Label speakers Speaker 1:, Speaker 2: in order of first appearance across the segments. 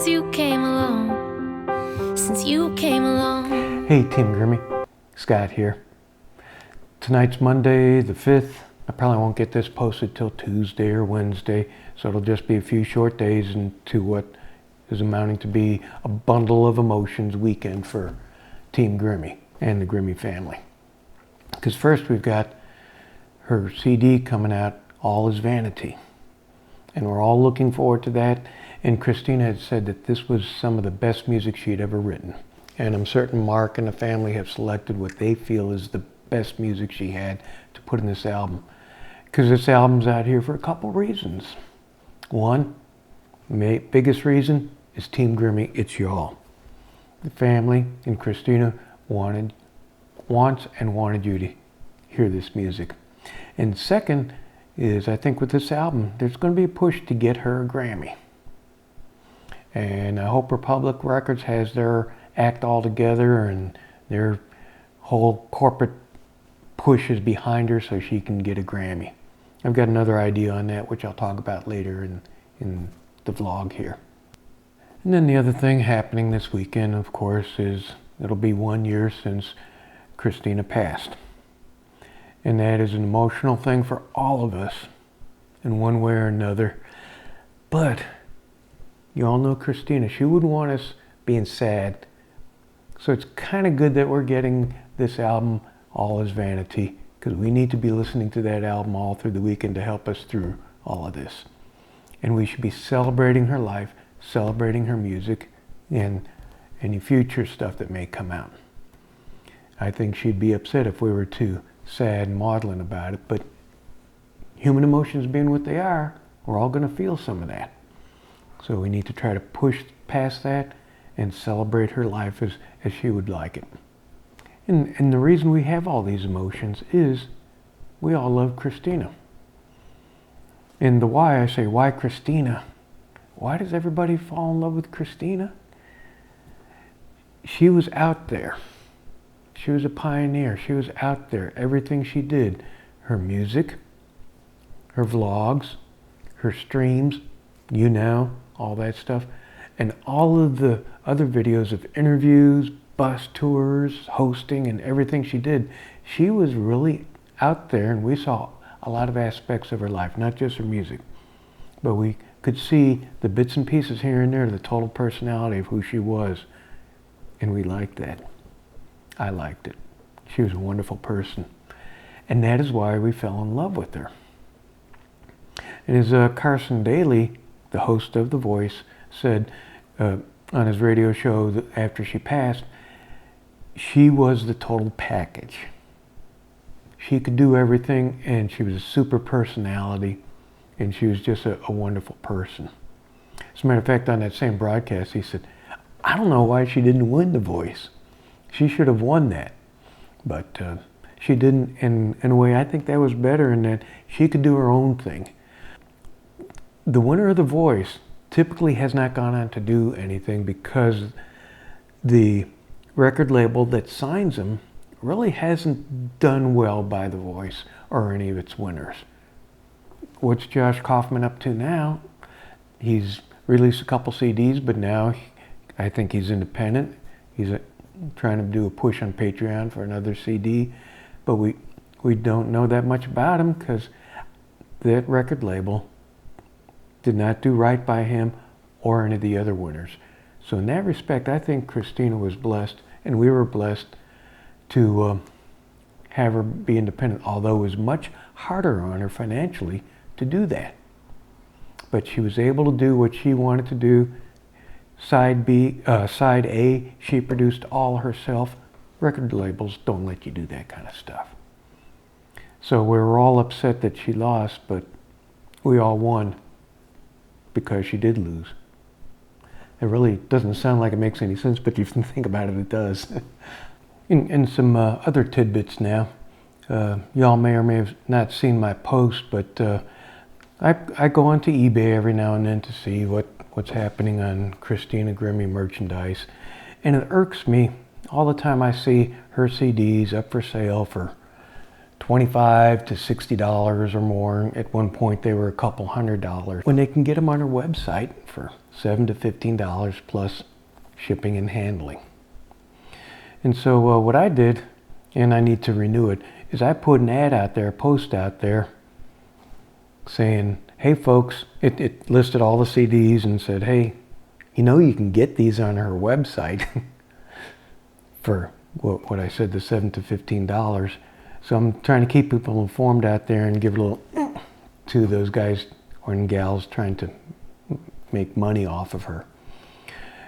Speaker 1: since you came along, since you came along.
Speaker 2: Hey, Team Grimmie, Scott here. Tonight's Monday the 5th. I probably won't get this posted till Tuesday or Wednesday, so it'll just be a few short days into what is amounting to be a bundle of emotions weekend for Team Grimmie and the Grimmie family. Because first we've got her CD coming out, All Is Vanity. And we're all looking forward to that. And Christina had said that this was some of the best music she'd ever written. And I'm certain Mark and the family have selected what they feel is the best music she had to put in this album. Because this album's out here for a couple reasons. One, biggest reason is Team Grimmie, it's y'all. The family and Christina wants and wanted you to hear this music. And second is, I think with this album, there's going to be a push to get her a Grammy. And I hope Republic Records has their act all together and their whole corporate push is behind her so she can get a Grammy. I've got another idea on that, which I'll talk about later in the vlog here. And then the other thing happening this weekend, of course, is it'll be 1 year since Christina passed. And that is an emotional thing for all of us in one way or another. But you all know Christina, she wouldn't want us being sad. So it's kind of good that we're getting this album, All Is Vanity, because we need to be listening to that album all through the weekend to help us through all of this. And we should be celebrating her life, celebrating her music, and any future stuff that may come out. I think she'd be upset if we were too sad and maudlin about it, but human emotions being what they are, we're all going to feel some of that. So we need to try to push past that and celebrate her life as she would like it. And the reason we have all these emotions is we all love Christina. And the why, I say, why Christina? Why does everybody fall in love with Christina? She was out there. She was a pioneer. She was out there. Everything she did, her music, her vlogs, her streams, all that stuff, and all of the other videos of interviews, bus tours, hosting, and everything she did, she was really out there, and we saw a lot of aspects of her life, not just her music, but we could see the bits and pieces here and there, the total personality of who she was, and we liked that. I liked it. She was a wonderful person. And that is why we fell in love with her. And as Carson Daly, the host of The Voice, said on his radio show that after she passed, she was the total package. She could do everything, and she was a super personality, and she was just a wonderful person. As a matter of fact, on that same broadcast, he said, I don't know why she didn't win The Voice. She should have won that, but she didn't. And in a way, I think that was better in that she could do her own thing. The winner of The Voice typically has not gone on to do anything because the record label that signs them really hasn't done well by The Voice or any of its winners. What's Josh Kaufman up to now? He's released a couple CDs, but now I think he's independent. He's trying to do a push on Patreon for another CD, but we don't know that much about him because that record label did not do right by him or any of the other winners. So in that respect, I think Christina was blessed, and we were blessed to have her be independent, although it was much harder on her financially to do that. But she was able to do what she wanted to do. Side A, she produced all herself. Record labels don't let you do that kind of stuff. So we were all upset that she lost, but we all won because she did lose. It really doesn't sound like it makes any sense, but if you think about it, it does. And some other tidbits now. Y'all may or may have not seen my post, but I go onto eBay every now and then to see what's happening on Christina Grimmie merchandise. And it irks me all the time I see her CDs up for sale for $25 to $60 or more. At one point they were a couple $100 when they can get them on her website for $7 to $15 plus shipping and handling. And so what I did, and I need to renew it, is I put an ad out there, a post out there, saying, hey folks, it listed all the CDs and said, hey, you know you can get these on her website for what I said, the $7 to $15. So I'm trying to keep people informed out there and give a little to those guys or gals trying to make money off of her.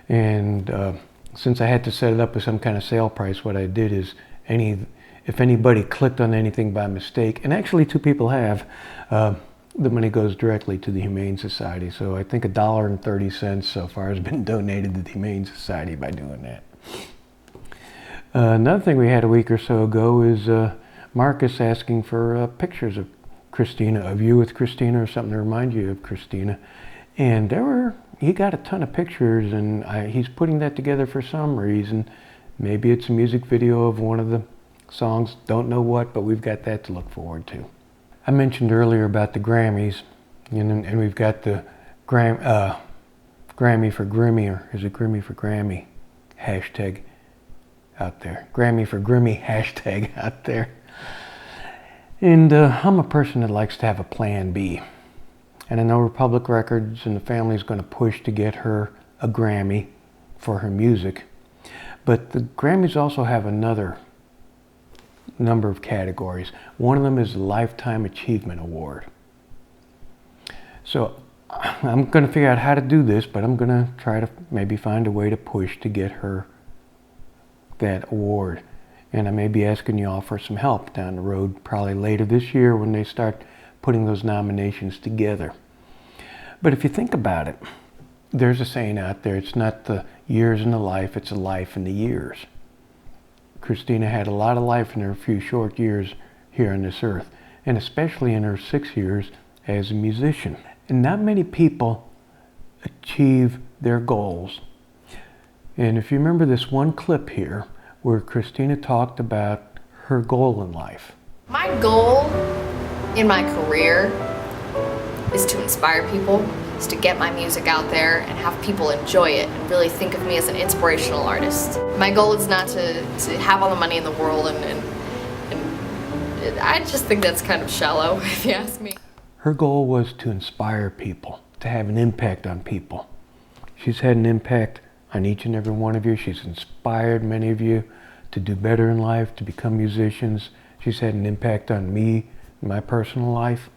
Speaker 2: And since I had to set it up with some kind of sale price, what I did is if anybody clicked on anything by mistake, and actually 2 people have, the money goes directly to the Humane Society. So I think $1.30 so far has been donated to the Humane Society by doing that. Another thing we had a week or so ago is Marcus asking for pictures of Christina, of you with Christina, or something to remind you of Christina. And he got a ton of pictures, and he's putting that together for some reason. Maybe it's a music video of one of the songs, don't know what, but we've got that to look forward to. I mentioned earlier about the Grammys, and we've got the Grammy for Grimmie, or is it Grimmie for Grammy hashtag out there. Grammy for Grimmie hashtag out there. And I'm a person that likes to have a plan B. And I know Republic Records and the family is going to push to get her a Grammy for her music. But the Grammys also have another number of categories. One of them is the Lifetime Achievement Award. So I'm going to figure out how to do this, but I'm going to try to maybe find a way to push to get her that award. And I may be asking you all for some help down the road, probably later this year when they start putting those nominations together. But if you think about it, there's a saying out there, it's not the years in the life, it's a life in the years. Christina had a lot of life in her few short years here on this earth, and especially in her 6 years as a musician. And not many people achieve their goals. And if you remember this one clip here, where Christina talked about her goal in life.
Speaker 3: My goal in my career is to inspire people, is to get my music out there and have people enjoy it and really think of me as an inspirational artist. My goal is not to have all the money in the world, and I just think that's kind of shallow, if you ask me.
Speaker 2: Her goal was to inspire people, to have an impact on people. She's had an impact on each and every one of you. She's inspired many of you to do better in life, to become musicians. She's had an impact on me, in my personal life.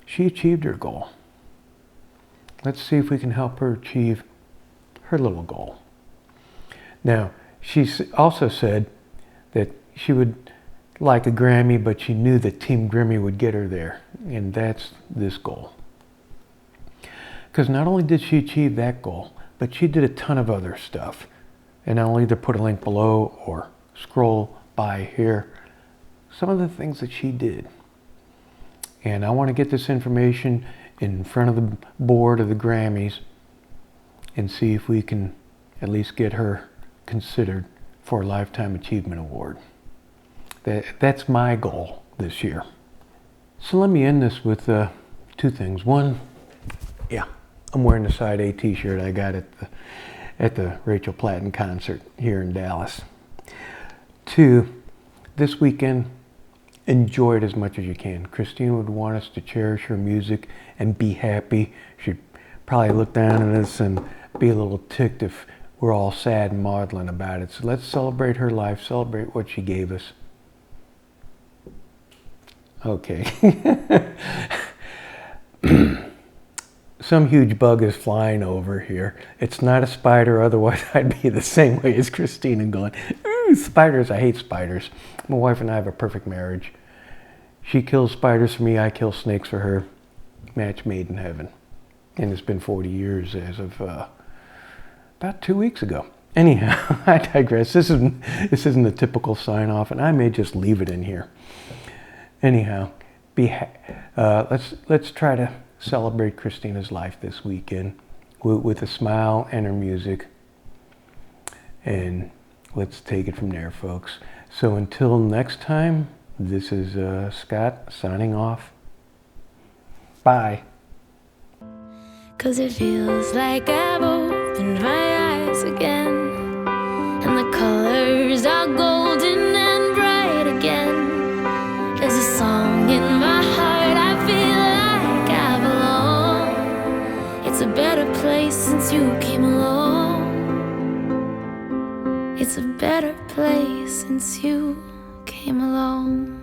Speaker 2: She achieved her goal. Let's see if we can help her achieve her little goal. Now, she also said that she would like a Grammy, but she knew that Team Grimmie would get her there, and that's this goal. Because not only did she achieve that goal, but she did a ton of other stuff. And I'll either put a link below or scroll by here. Some of the things that she did. And I want to get this information in front of the board of the Grammys and see if we can at least get her considered for a Lifetime Achievement Award. That's my goal this year. So let me end this with 2 things. One, I'm wearing the Side A t-shirt I got at the Rachel Platten concert here in Dallas. 2, this weekend, enjoy it as much as you can. Christina would want us to cherish her music and be happy. She'd probably look down at us and be a little ticked if we're all sad and maudlin about it. So let's celebrate her life, celebrate what she gave us. Okay. Some huge bug is flying over here. It's not a spider, otherwise I'd be the same way as Christina going, ooh, spiders, I hate spiders. My wife and I have a perfect marriage. She kills spiders for me, I kill snakes for her. Match made in heaven. And it's been 40 years as of about 2 weeks ago. Anyhow, I digress. This isn't a typical sign off, and I may just leave it in here. Anyhow, let's try to celebrate Christina's life this weekend with a smile and her music, and let's take it from there, folks. So until next time, this is Scott signing off. Bye.
Speaker 1: 'cause it feels like I've opened my eyes again, and the colors are golden and bright again. There's a song in my heart, I feel like I belong. It's a better place since you came along. It's a better place since you came along.